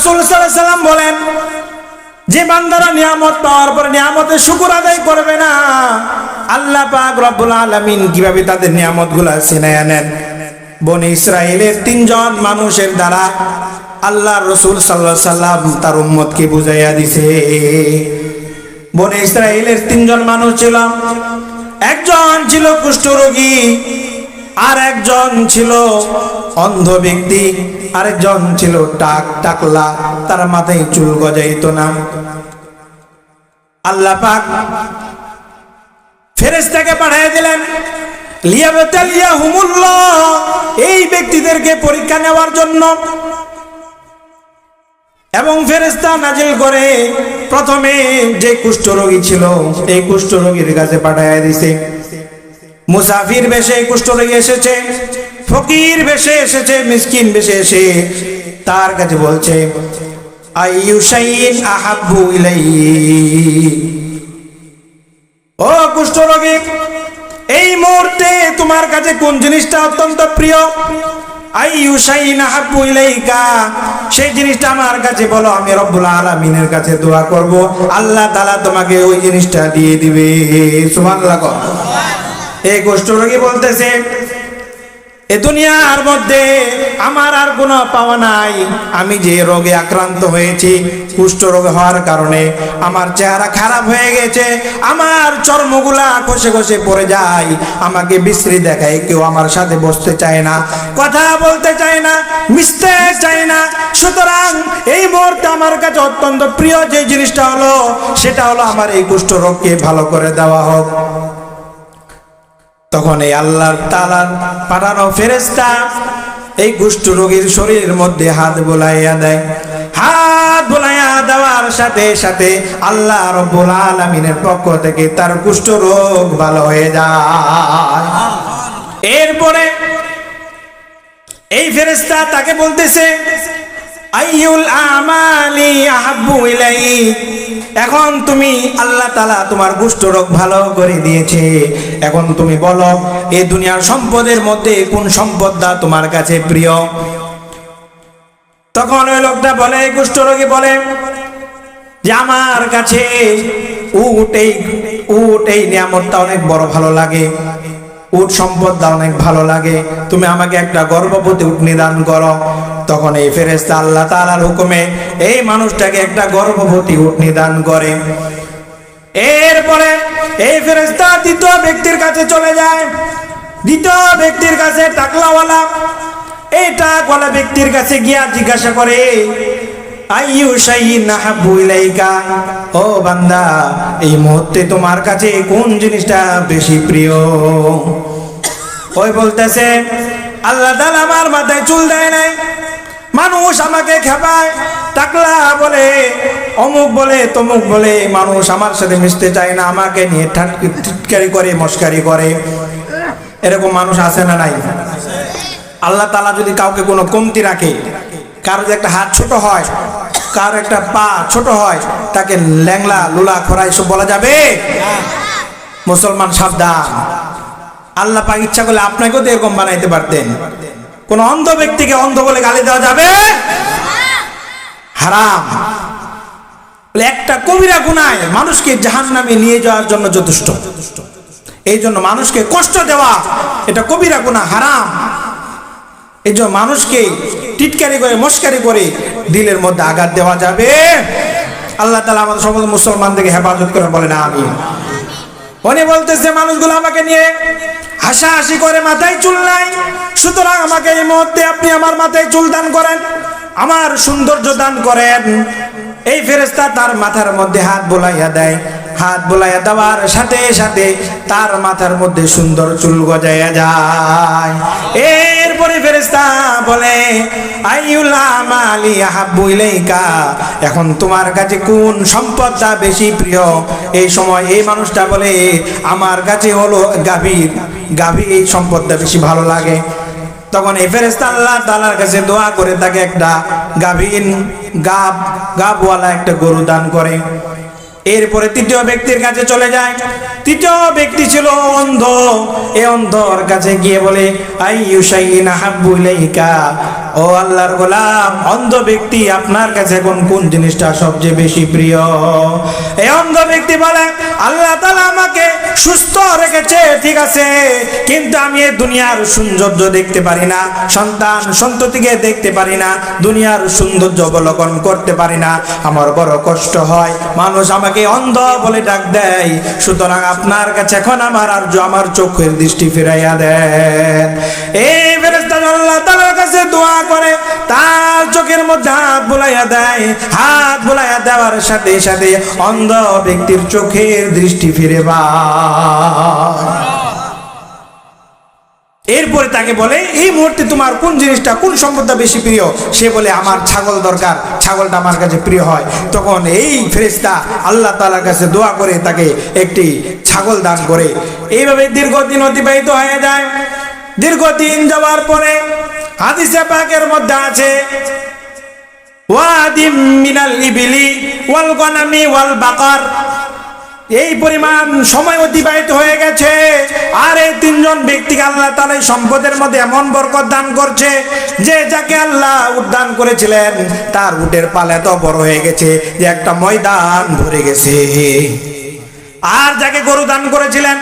রাসূল সাল্লাল্লাহু আলাইহি সাল্লাম বলেন, যে বান্দারা নিয়ামত পাওয়ার পরে নিয়ামতের শুকর আদায় করবে না, আল্লাহ পাক রব্বুল আলামিন কিভাবে তাদের নিয়ামতগুলো ছিনাইয়া নেন। বনি ইসরাইলের 3 জন মানুষের দ্বারা আল্লাহর রাসূল সাল্লাল্লাহু আলাইহি সাল্লাম তার উম্মতকে বুঝাইয়া দিছে। বনি ইসরাইলের 3 জন মানুষ ছিল, একজন ছিল কুষ্ঠরোগী, আর একজন ছিল অন্ধ ব্যক্তি, আরেকজন ছিল টাকলা, তার মাথায় চুল গজাইতো না। আল্লাহ পাক ফেরেশতাকে পাঠিয়ে দিলেন লিয়াবতালিয়াহুমুল্লাহ, এই ব্যক্তিদেরকে পরীক্ষা নেওয়ার জন্য। এবং ফেরেশতা নাজিল করে প্রথমে যে কুষ্ঠরোগী ছিল এই কুষ্ঠরোগীর কাছে পাঠিয়ে দিয়েছে। মুসাফির বেশে কুষ্ঠরোগী এসেছে, ফকির বেশে এসেছে, মিসকিন বেশে এসে তার কাছে বলছে, আইয়ু শাইইন আহাব্বু ইলাইহি, ও কুষ্ঠরোগী, এই মুহূর্তে তোমার কাছে কোন জিনিসটা অত্যন্ত প্রিয়? আইয়ু শাইইন আহাব্বু ইলাইকা, সেই জিনিসটা আমার কাছে বলো, আমি রব্বুল আলামিনের কাছে দোয়া করব, আল্লাহ তাআলা তোমাকে ওই জিনিসটা দিয়ে দিবে। সুবহানাল্লাহ। এই কুষ্ঠরোগী বলতেছে, এ দুনিয়ার মধ্যে আমার আর কোনো পাওয়া নাই, আমি যে রোগে আক্রান্ত হয়েছি, কুষ্ঠরোগ হওয়ার কারণে আমার চেহারা খারাপ হয়ে গেছে, আমার চর্মগুলা খসে খসে পড়ে যায়, আমাকে বিশ্রী দেখায়, কেউ আমার সাথে বসতে চায় না, কথা বলতে চায় না, মিশতে চায় না। সুতরাং এই মুহূর্তে আমার কাছে অত্যন্ত প্রিয় যে জিনিসটা হলো, সেটা হলো আমার এই কুষ্ঠরোগকে ভালো করে দেওয়া হোক। তখন এই আল্লাহ তাআলার পাঠানো ফেরেশতা এই কুষ্ঠরোগীর শরীরের মধ্যে হাত বুলাইয়া দেয়। হাত বুলাইয়া দেওয়ার সাথে সাথে আল্লাহ রব্বুল আলামিনের পক্ষ থেকে তার কুষ্ঠরোগ ভালো হয়ে যায়। এরপরে এই ফেরেশতা তাকে বলতেছে, আইয়ুল আমালি আহাব্বু ইলাইহি, এখন তুমি আল্লাহ তাআলা তোমার কুষ্ঠরোগ ভালো করে দিয়েছে, এখন তুমি বলো এই দুনিয়ার সম্পদের মধ্যে কোন সম্পদটা তোমার কাছে প্রিয়? তখন ওই লোকটা বলে, কুষ্ঠরোগী বলে যে আমার কাছে উট এই নিয়ামতটা অনেক বড় ভালো লাগে, উট সম্পদটা অনেক ভালো লাগে, তুমি আমাকে একটা গর্ভবতী উট নিদান করো। তখন এই ফেরেশতা আল্লাহ তাআলার হুকুমে এই মানুষটাকে একটা গর্ভবতী উট নিদান করে। এরপরে এই ফেরেশতা দ্বিতীয় ব্যক্তির কাছে চলে যায়। দ্বিতীয় ব্যক্তির কাছে টাকলাওয়ালা, এই টাকওয়ালা ব্যক্তির কাছে গিয়া জিজ্ঞাসা করে, আইয়ু শাইইন আহাব্বু ইলাইকা, ও বান্দা, এই মুহূর্তে তোমার কাছে কোন জিনিসটা বেশি প্রিয়? ওই বলতেছে, আল্লাহ তাআলা আমার মাথায় চুল দেয় নাই, মানুষ আমাকে খেপায়, টাকলা বলে, অমুক বলে, তমুক বলে, মানুষ আমার সাথে মিশতে চায় না, আমাকে নিয়ে টিটকারি করে, মস্কারি করে। এরকম মানুষ আছে না নাই? আল্লাহ তাআলা যদি কাউকে কোনো কমতি রাখে, কারো যে একটা হাত ছোট হয়, কার একটা পা ছোট হয়, তাকে ল্যাংলা, লুলা, খোরা এসব বলা যাবে? মুসলমান সাবধান। আল্লাহ পাক ইচ্ছা করলে আপনাকেও তো এরকম বানাইতে পারতেন। কোন অন্ধ ব্যক্তিকে অন্ধ বলে গালি দেওয়া যাবে? হারাম। একটা কবিরা গুনাহ মানুষকে জাহান্নামে নিয়ে যাওয়ার জন্য যথেষ্ট। এই জন্য মানুষকে কষ্ট দেওয়া এটা কবিরা গুনাহ, হারাম। এই জন্য মানুষকে টিটকারি করে, মস্কারি করে দিলের মধ্যে আঘাত দেওয়া যাবে? আল্লাহ তাআলা আমাদের সমস্ত মুসলমানদেরকে হেফাজত করে, বলেন আমিন। উনি বলতেছে, মানুষগুলো আমাকে নিয়ে হাসাহাসি করে, মাথায় চুল নাই, সুতরাং আমাকে এই মুহূর্তে আপনি আমার মাথায় চুল দান করেন, আমার সৌন্দর্য দান করেন। এই ফেরেশতা তার মাথার মধ্যে হাত বুলাইয়া দেয়। হাত বুলাইয়া দেওয়ার সাথে সাথে তার মাথার মধ্যে সুন্দর চুল গজাইয়া যায়। এরপরে ফেরেশতা বলে, আইয়ুল আমালি আহাব্বু ইলাইকা, এখন তোমার কাছে কোন সম্পদটা বেশি প্রিয়? এই সময় এই মানুষটা বলে, আমার কাছে হলো গাভী এই সম্পদটা বেশি ভালো লাগে। তখন এই ফেরেশতা আল্লাহ তাআলার কাছে দোয়া করে তাকে একটা গাবওয়ালা একটা গরু দান করে। এরপরে তৃতীয় ব্যক্তির কাছে চলে যায়। তৃতীয় ব্যক্তি ছিল অন্ধ। এই অন্ধর কাছে গিয়ে বলে, আইয়ু শাইইন আহাব্বু ইলাইকা, ও আল্লাহর গোলাম, অন্ধ ব্যক্তি আপনার কাছে এখন কোন জিনিসটা সবচেয়ে বেশি প্রিয়? এই অন্ধ ব্যক্তি বলে, আল্লাহ তাআলা আমাকে সুস্থ রেখেছে ঠিক আছে, কিন্তু আমি এই দুনিয়ার সৌন্দর্য দেখতে পারি না, সন্তান সন্ততিকে দেখতে পারি না, দুনিয়ার সৌন্দর্য অবলোকন করতে পারি না, আমার বড় কষ্ট হয়, মানুষ আমাকে অন্ধ বলে ডাক দেয়। সুতরাং আপনার কাছে এখন আমার চোখের দৃষ্টি ফিরাইয়া দেন। এই ফেরেশতা আল্লাহ তাআলার কাছে দোয়া করে, তার চোখের মধ্যে হাত বুলাইয়া দেয়। হাত বুলাইয়া দেওয়ার সাথে সাথে অন্ধ ব্যক্তির চোখের দৃষ্টি ফিরে পায়। এরপরে তাকে বলে, এই মুহূর্তে তোমার কোন জিনিসটা, কোন সম্পদটা বেশি প্রিয়? সে বলে, আমার ছাগল দরকার, ছাগলটা আমার কাছে প্রিয় হয়। তখন এই ফেরেশতা আল্লাহ তাআলার কাছে দোয়া করে তাকে একটি ছাগল দান করে। এইভাবে দীর্ঘদিন অতিবাহিত হয়ে যায়। দীর্ঘদিন যাওয়ার পরে হাদিসে পাকের মধ্যে আছে, ওয়াদিম মিনাল ইবিলি ওয়াল গনামি ওয়াল বাকার। এই পরিমাণ সময় অতিবাহিত হয়ে গেছে, আর এই তিনজন ব্যক্তিকে আল্লাহ তাআলা সম্পদের মধ্যে এমন বরকত দান করছে যে যাকে আল্লাহ উদ্যান করেছিলেন তার উটের পাল এত বড় হয়ে গেছে যে একটা ময়দান ভরে গেছে। আর যাকে গরু দান করেছিলেন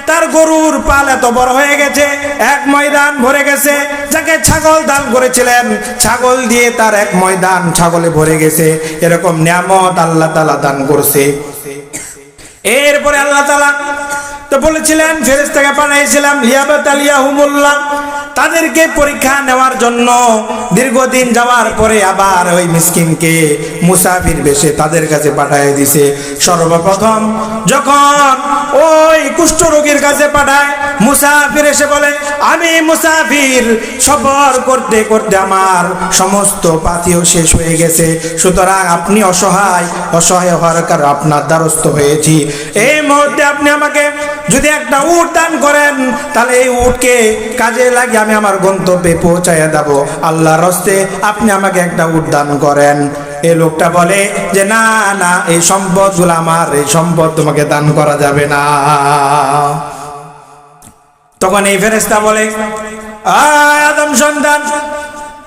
তার গরুর পাল এত বড় হয়ে গেছে, এক ময়দান ভরে গেছে। যাকে ছাগল দান করেছিলেন, ছাগল দিয়ে তার এক ময়দান ছাগলে ভরে গেছে। এরকম নিয়ামত আল্লাহ তাআলা দান করছে। এরপরে আল্লাহ তাআলা তো বলেছিলেন, ফেরেশতাকে পাঠাইছিলাম লিয়াবাতালিয়াহুমুল্লাহ, তাদেরকে পরীক্ষা নেওয়ার জন্য। দীর্ঘদিন যাওয়ার পরে আবার ওই মিসকিনকে মুসাফির বেশে তাদের কাছে পাঠিয়ে দিছে। সর্বপ্রথম যখন ওই কুষ্ঠরোগীর কাছে পাঠায়, মুসাফির এসে বলে, আমি মুসাফির, সফর করতে করতে আমার সমস্ত পাথিও শেষ হয়ে গেছে, সুতরাং আপনি অসহায় হওয়ার কারণে আপনার দ্বারস্থ হয়েছি। এই মুহূর্তে আপনি আমাকে যদি একটা উট দান করেন, তাহলে এই উটকে কাজে লাগিয়ে আমি আমার গন্তব্যে পৌঁছাইয়া দেব। আল্লাহর হস্তে আপনি আমাকে একটা উট দান করেন। এই লোকটা বলে যে, না না, এই সম্পদগুলো আমার, এই সম্পদ তোমাকে দান করা যাবে না। তখন এই ফেরেশতা বলে, আদম সন্তান,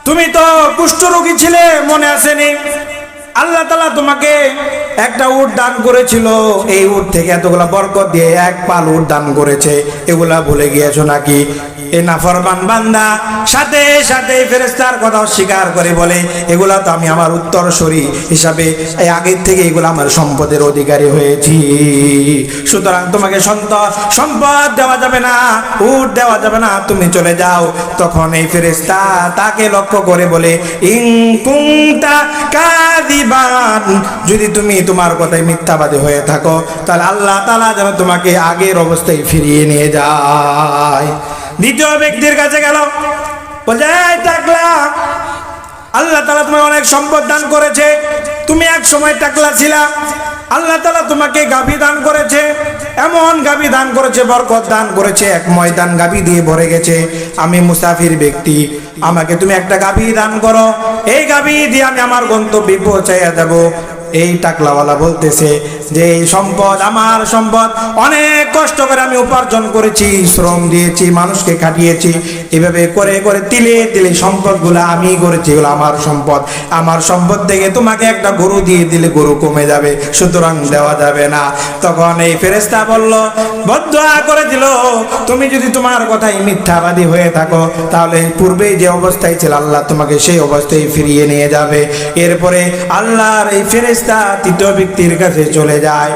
তুমি তো কুষ্ঠরোগী ছিলে, মনে আসেনি? আল্লাহ তাআলা তোমাকে একটা উট দান করেছিল, এই উট থেকে এতগুলা বরকত দিয়ে এক পাল উট দান করেছে, এগুলা ভুলে গিয়েছো নাকি? এই নাফরমান বান্দা সাথে সাথে ফেরেশতার কথা অস্বীকার করে বলে, এগুলা তো আমি আমার উত্তরসূরি হিসাবে আগের থেকে এগুলা আমার সম্পদের অধিকারী হয়েছি, সুতরাং তোমাকে সম্পদ দেওয়া যাবে না, উট দেওয়া যাবে না, তুমি চলে যাও। তখন এই ফেরেশতা তাকে লক্ষ্য করে বলে, ইন কুনতা কাযিবান, যদি তুমি তোমার কথায় মিথ্যাবাদী হয়ে থাকো, তাহলে আল্লাহ তাআলা যেন তোমাকে আগের অবস্থায় ফিরিয়ে নিয়ে যায়। দ্বিতীয় ব্যক্তির কাছে গেল, বলছে, টাকলা, আল্লাহ তাআলা তোমাকে অনেক সম্পদ দান করেছে, তুমি এক সময় টাকলা ছিলা, আল্লাহ তাআলা তোমাকে গাভী দান করেছে, এমন গাভী দান করেছে, বরকত দান করেছে, এক ময়দান গাভী দিয়ে ভরে গেছে। আমি মুসাফির ব্যক্তি, আমাকে তুমি একটা গাভী দান করো, এই গাভী দিয়ে আমি আমার গন্তব্যে পৌঁছাইয়া দেব। এই টাকলাওয়ালা বলতেছে যে, এই সম্পদ আমার সম্পদ, অনেক কষ্ট করে আমি উপার্জন করেছি, শ্রম দিয়েছি, মানুষকে খাটিয়েছি, এভাবে করে করে তিলে তিলে সম্পদগুলো আমি করেছি, এগুলো আমার সম্পদ। আমার সম্পদ থেকে তোমাকে একটা গরু দিয়ে দিলে গরু কমে যাবে, সুতরাং দেওয়া যাবে না। তখন এই ফেরেশতা বলল, বদদুয়া করে দিল, তুমি যদি তোমার কথাই মিথ্যাবাদী হয়ে থাকো, তাহলে পূর্বেই যে অবস্থায় ছিল আল্লাহ তোমাকে সেই অবস্থায় ফিরিয়ে নিয়ে যাবে। এরপরে আল্লাহর এই ফেরেশতা তৃতীয় ব্যক্তির কাছে চলে যায়।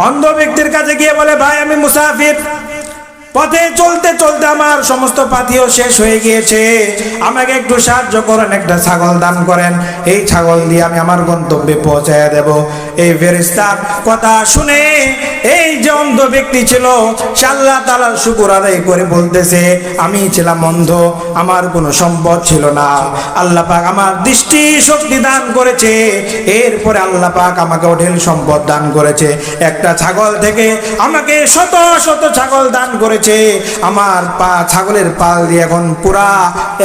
অন্ধ ব্যক্তির কাছে গিয়ে বলে, ভাই আমি মুসাফির, পথে চলতে চলতে আমার সমস্ত পাথিও শেষ হয়ে গিয়েছে, আমাকে একটু সাহায্য করেন, একটা ছাগল দান করেন, এই ছাগল দিয়ে আমি আমার গন্তব্যে পৌঁছায় দেব। এই ফেরেশতার কথা শুনে এই যে অন্ধ ব্যক্তি ছিল, সে আল্লাহ তাআলার শুকর আদায় করে বলতেছে, আমি ছিলাম অন্ধ, আমার কোনো সম্পদ ছিল না, আল্লাহ পাক আমার দৃষ্টি শক্তি দান করেছে, এরপরে আল্লাহ পাক আমাকে অঢেল সম্পদ দান করেছে, একটা ছাগল থেকে আমাকে শত শত ছাগল দান করেছে, আমার ছাগলের পাল দিয়ে এখন পুরা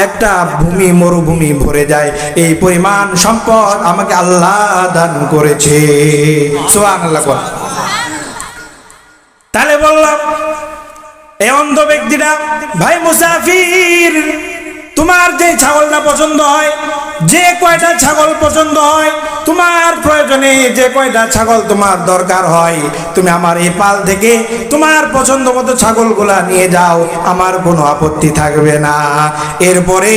একটা ভূমি, মরুভূমি ভরে যায়, এই পরিমাণ সম্পদ আমাকে আল্লাহ দান করেছে। সুবহানাল্লাহ। তাহলে বললাম এই অন্ধ ব্যক্তিটা, ভাই মুসাফির, তোমার যে ছাগলটা পছন্দ হয়, যে কয়টা ছাগল পছন্দ হয়, তোমার প্রয়োজনে যে কয়টা ছাগল তোমার দরকার হয়, তুমি আমার এই পাল থেকে তোমার পছন্দ মতো ছাগলগুলা নিয়ে যাও, আমার কোনো আপত্তি থাকবে না। এরপরে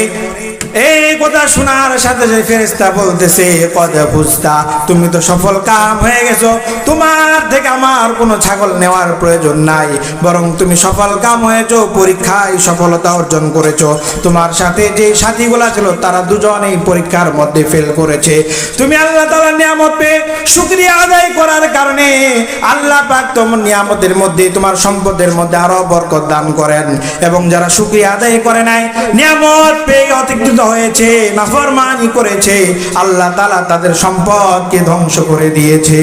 এই কথা শোনার সাথে যে ফেরেশতা বলতেছে, কদ ফুজতা, তুমি তো সফল কাম হয়ে গেছো, তোমার থেকে আমার কোনো ছাগল নেওয়ার প্রয়োজন নাই, বরং তুমি সফল কাম হয়েছো, পরীক্ষায় সফলতা অর্জন করেছো। তোমার সাথে যে সাথীগুলা ছিল তারা দুজনেই পরীক্ষার মধ্যে ফেল করেছে। তুমি আল্লাহ তাআলার নিয়ামত পেয়ে শুকরিয়া আদায় করার কারণে আল্লাহ পাক তোমার নিয়ামতের মধ্যে, তোমার সম্পদের মধ্যে আরো বরকত দান করেন। এবং যারা শুকরিয়া আদায় করে নাই, নিয়ামত পেয়ে অতিক্রান্ত হয়েছে, নাফরমানি করেছে, আল্লাহ তাআলা তাদের সম্পদকে ধ্বংস করে দিয়েছে।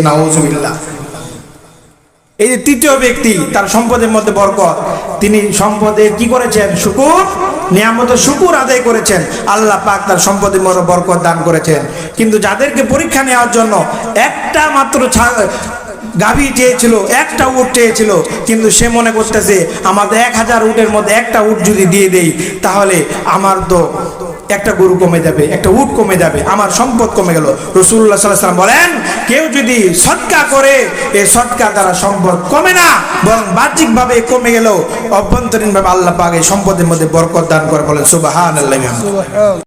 নাউজুবিল্লাহ। এই যে তৃতীয় ব্যক্তি, তার সম্পদের মধ্যে বরকত, তিনি সম্পদে কি করেছেন? শুকুর, নিয়ামতের শুকুর আদায় করেছেন, আল্লাহ পাক তার সম্পদের মধ্যে বরকত দান করেছেন। কিন্তু যাদেরকে পরীক্ষা নেওয়ার জন্য একটা মাত্র গাভী চেয়েছিল, একটা উট চেয়েছিল, কিন্তু সে মনে করতেছে আমাদের 1000 উটের মধ্যে একটা উট যদি দিয়ে দেই তাহলে আমার তো একটা গরু কমে যাবে, একটা উট কমে যাবে, আমার সম্পদ কমে গেল। রাসূলুল্লাহ সাল্লাল্লাহু আলাইহি ওয়াসাল্লাম বলেন, কেউ যদি সদকা করে, এই সদকা দ্বারা সম্পদ কমে না, বরং বাহ্যিকভাবে কমে গেলেও অভ্যন্তরীণভাবে আল্লাহ পাক এই সম্পদের মধ্যে বরকত দান করে। বলেন সুবহানাল্লাহ।